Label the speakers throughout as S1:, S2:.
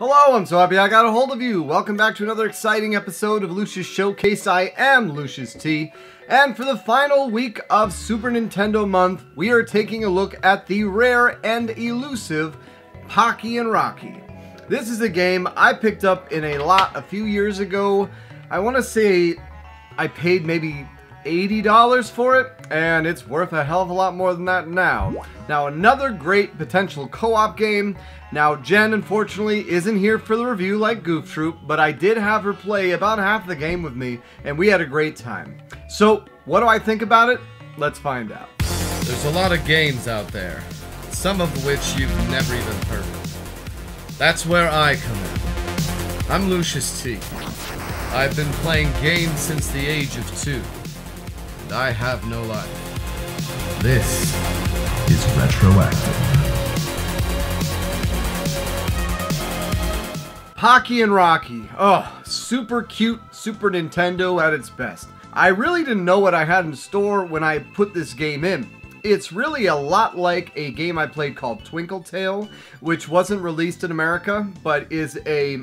S1: Hello, I'm so happy I got a hold of you. Welcome back to another exciting episode of Lucious Showcase. I am Lucious T. And for the final week of Super Nintendo month, we are taking a look at the rare and elusive Pocky Rocky. This is a game I picked up in a lot a few years ago. I want to say I paid maybe $80 for it, and it's worth a hell of a lot more than that now. Now, another great potential co-op game. Now, Jenn, unfortunately, isn't here for the review like Goof Troop, but I did have her play about half the game with me, and we had a great time. So, what do I think about it? Let's find out.
S2: There's a lot of games out there, some of which you've never even heard of. That's where I come in. I'm Lucious T. I've been playing games since the age of 2. And I have no life.
S3: This is Retroactive.
S1: Pocky Rocky. Oh, super cute Super Nintendo at its best. I really didn't know what I had in store when I put this game in. It's really a lot like a game I played called Twinkle Tail, which wasn't released in America, but is a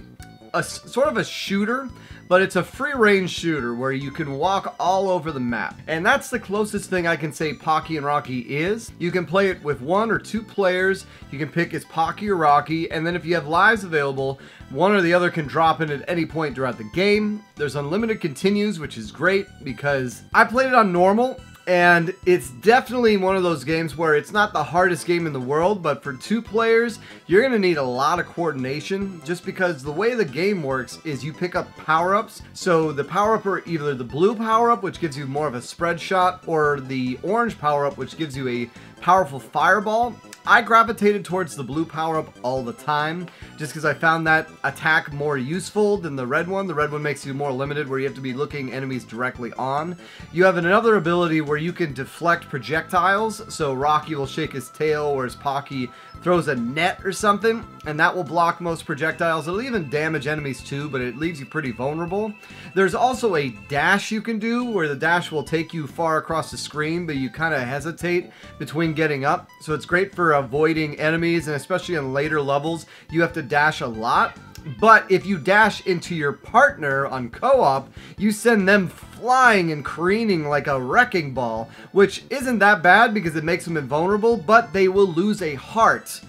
S1: sort of a shooter, but it's a free-range shooter where you can walk all over the map. And that's the closest thing I can say Pocky Rocky is. You can play it with 1 or 2 players. You can pick as Pocky or Rocky, and then if you have lives available, one or the other can drop in at any point throughout the game. There's unlimited continues, which is great because I played it on normal. And it's definitely one of those games where it's not the hardest game in the world, but for 2 players, you're going to need a lot of coordination just because the way the game works is you pick up power-ups. So the power-up are either the blue power-up, which gives you more of a spread shot, or the orange power-up, which gives you a powerful fireball. I gravitated towards the blue power-up all the time, just because I found that attack more useful than the red one. The red one makes you more limited, where you have to be looking enemies directly on. You have another ability where you can deflect projectiles, so Rocky will shake his tail, whereas Pocky throws a net or something, and that will block most projectiles. It'll even damage enemies too, but it leaves you pretty vulnerable. There's also a dash you can do, where the dash will take you far across the screen, but you kind of hesitate between getting up. So it's great for avoiding enemies, and especially on later levels, you have to dash a lot. But if you dash into your partner on co-op, you send them flying and careening like a wrecking ball, which isn't that bad because it makes them invulnerable, but they will lose a heart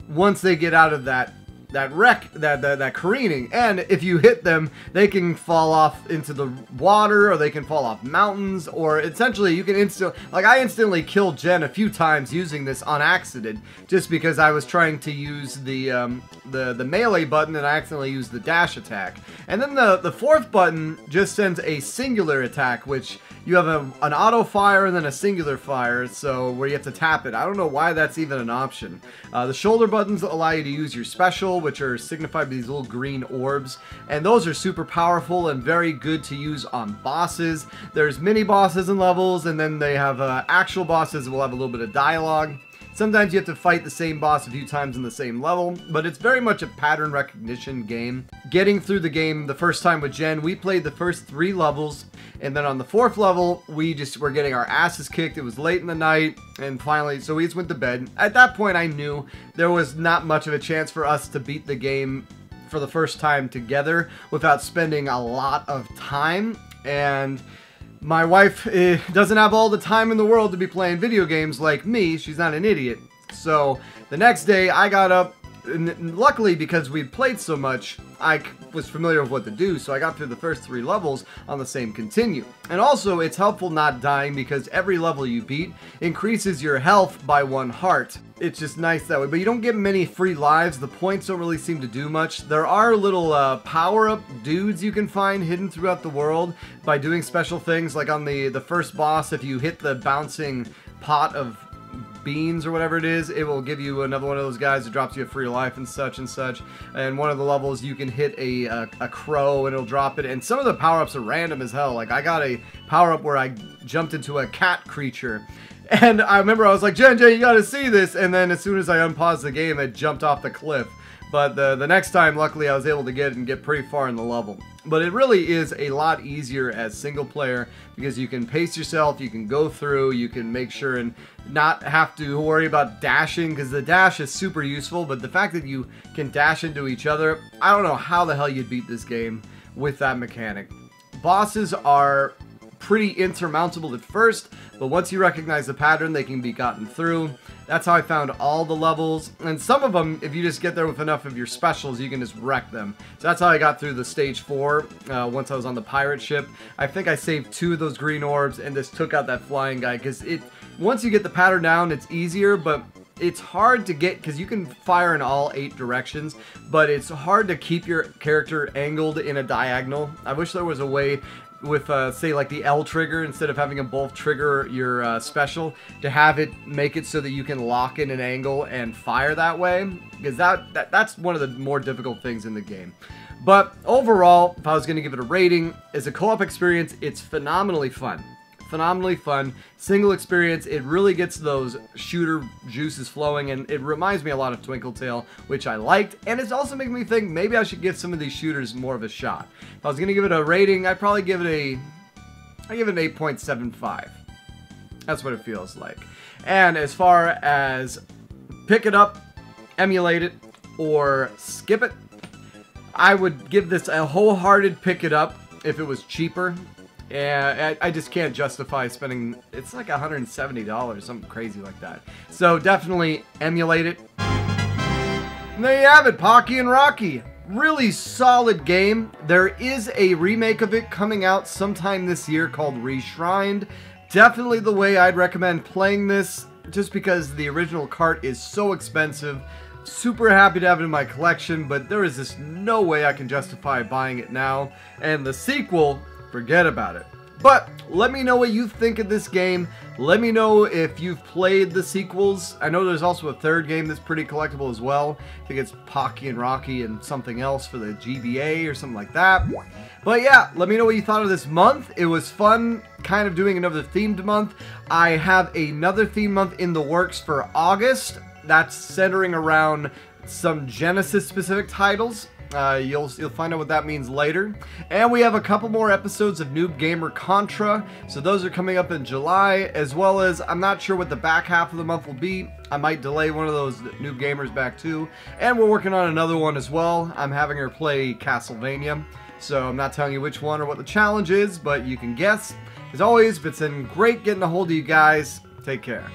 S1: once they get out of that careening. And if you hit them, they can fall off into the water, or they can fall off mountains, or essentially you can I instantly killed Jenn a few times using this on accident, just because I was trying to use the melee button and I accidentally used the dash attack. And then the 4th button just sends a singular attack, which you have an auto fire and then a singular fire, so where you have to tap it. I don't know why that's even an option. The shoulder buttons allow you to use your special, which are signified by these little green orbs, and those are super powerful and very good to use on bosses. There's mini bosses and levels, and then they have actual bosses that will have a little bit of dialogue. Sometimes you have to fight the same boss a few times in the same level, but it's very much a pattern recognition game. Getting through the game the first time with Jenn, we played the first 3 levels, and then on the 4th level, we just were getting our asses kicked. It was late in the night, and finally, so we just went to bed. At that point, I knew there was not much of a chance for us to beat the game for the first time together without spending a lot of time, and my wife doesn't have all the time in the world to be playing video games like me. She's not an idiot. So the next day I got up, and luckily because we'd played so much, I was familiar with what to do, so I got through the first 3 levels on the same continue. And also, it's helpful not dying because every level you beat increases your health by 1 heart. It's just nice that way, but you don't get many free lives. The points don't really seem to do much. There are little power-up dudes you can find hidden throughout the world by doing special things, like on the first boss, if you hit the bouncing pot of beans or whatever it is, it will give you another one of those guys that drops you a free life and such and such. And one of the levels you can hit a crow and it'll drop it, and some of the power-ups are random as hell. Like I got a power-up where I jumped into a cat creature, and I remember I was like, Jenn, you gotta see this, and then as soon as I unpaused the game, it jumped off the cliff. But the next time, luckily, I was able to get pretty far in the level. But it really is a lot easier as single player because you can pace yourself, you can go through, you can make sure and not have to worry about dashing, because the dash is super useful, but the fact that you can dash into each other, I don't know how the hell you'd beat this game with that mechanic. Bosses are pretty insurmountable at first, but once you recognize the pattern, they can be gotten through. That's how I found all the levels, and some of them, if you just get there with enough of your specials, you can just wreck them. So that's how I got through the stage 4 once I was on the pirate ship. I think I saved 2 of those green orbs and just took out that flying guy, because once you get the pattern down, it's easier, but it's hard to get, because you can fire in all 8 directions, but it's hard to keep your character angled in a diagonal. I wish there was a way with, say, like the L trigger, instead of having them both trigger your special, to have it make it so that you can lock in an angle and fire that way, because that's one of the more difficult things in the game. But overall, if I was going to give it a rating, as a co-op experience, it's phenomenally fun. Phenomenally fun. Single experience, it really gets those shooter juices flowing, and it reminds me a lot of Twinkle Tail, which I liked, and it's also making me think maybe I should give some of these shooters more of a shot. If I was going to give it a rating, I'd probably give it an 8.75. That's what it feels like. And as far as pick it up, emulate it, or skip it, I would give this a wholehearted pick it up if it was cheaper. Yeah, I just can't justify spending, it's like $170, something crazy like that. So definitely emulate it. And there you have it, Pocky and Rocky. Really solid game. There is a remake of it coming out sometime this year called Reshrined. Definitely the way I'd recommend playing this, just because the original cart is so expensive. Super happy to have it in my collection, but there is just no way I can justify buying it now. And the sequel, forget about it. But let me know what you think of this game. Let me know if you've played the sequels. I know there's also a third game that's pretty collectible as well. I think it's Pocky and Rocky and something else for the GBA or something like that. But yeah, let me know what you thought of this month. It was fun kind of doing another themed month. I have another themed month in the works for August. That's centering around some Genesis specific titles. You'll find out what that means later. And we have a couple more episodes of Noob Gamer Contra, so those are coming up in July, as well as I'm not sure what the back half of the month will be. I might delay one of those Noob Gamers back too. And we're working on another one as well. I'm having her play Castlevania, so I'm not telling you which one or what the challenge is, but you can guess. As always, it's been great getting a hold of you guys. Take care.